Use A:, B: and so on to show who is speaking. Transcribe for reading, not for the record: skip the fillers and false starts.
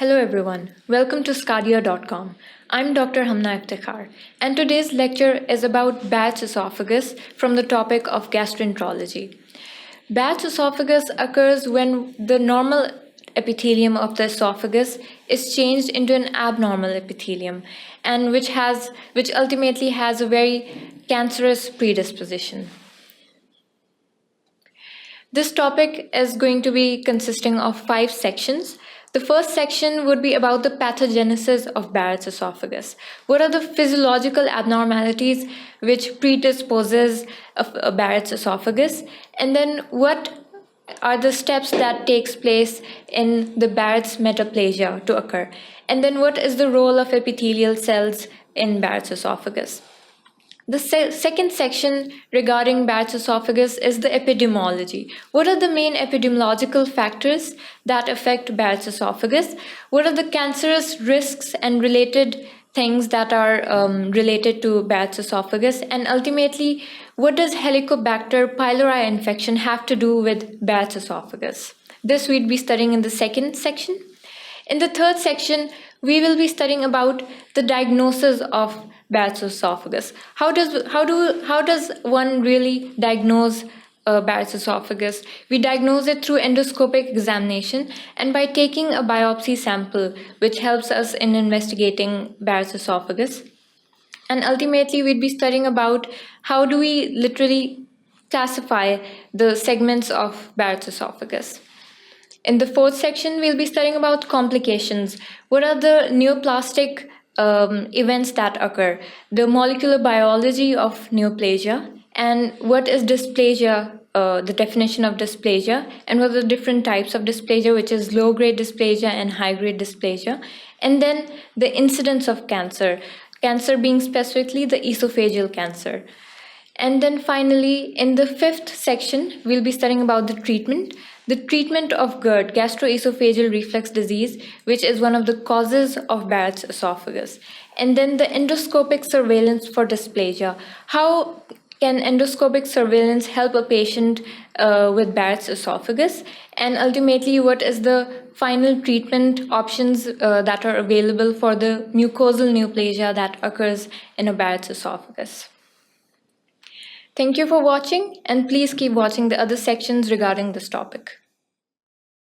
A: Hello everyone, welcome to sqadia.com. I'm Dr. Hamna Iftikhar, and today's lecture is about Barrett's esophagus from the topic of gastroenterology. Barrett's esophagus occurs when the normal epithelium of the esophagus is changed into an abnormal epithelium, and which ultimately has a very cancerous predisposition. This topic is going to be consisting of 5 sections. The first section would be about the pathogenesis of Barrett's esophagus. What are the physiological abnormalities which predisposes a Barrett's esophagus? And then what are the steps that takes place in the Barrett's metaplasia to occur? And then what is the role of epithelial cells in Barrett's esophagus? The second section regarding Barrett's esophagus is the epidemiology. What are the main epidemiological factors that affect Barrett's esophagus? What are the cancerous risks and related things that are related to Barrett's esophagus? And ultimately, what does Helicobacter pylori infection have to do with Barrett's esophagus? This we'd be studying in the second section. In the third section, we will be studying about the diagnosis of Barrett's esophagus. How does one really diagnose Barrett's esophagus? We diagnose it through endoscopic examination and by taking a biopsy sample, which helps us in investigating Barrett's esophagus. And ultimately, we'd be studying about how do we literally classify the segments of Barrett's esophagus. In the fourth section, we'll be studying about complications. What are the neoplastic events that occur, the molecular biology of neoplasia, and what is dysplasia, the definition of dysplasia, and what are the different types of dysplasia, which is low-grade dysplasia and high-grade dysplasia, and then the incidence of cancer being specifically the esophageal cancer. And then finally, in the fifth section, we'll be studying about the treatment of GERD, gastroesophageal reflux disease, which is one of the causes of Barrett's esophagus. And then the endoscopic surveillance for dysplasia. How can endoscopic surveillance help a patient with Barrett's esophagus? And ultimately, what is the final treatment options that are available for the mucosal neoplasia that occurs in a Barrett's esophagus? Thank you for watching, and please keep watching the other sections regarding this topic.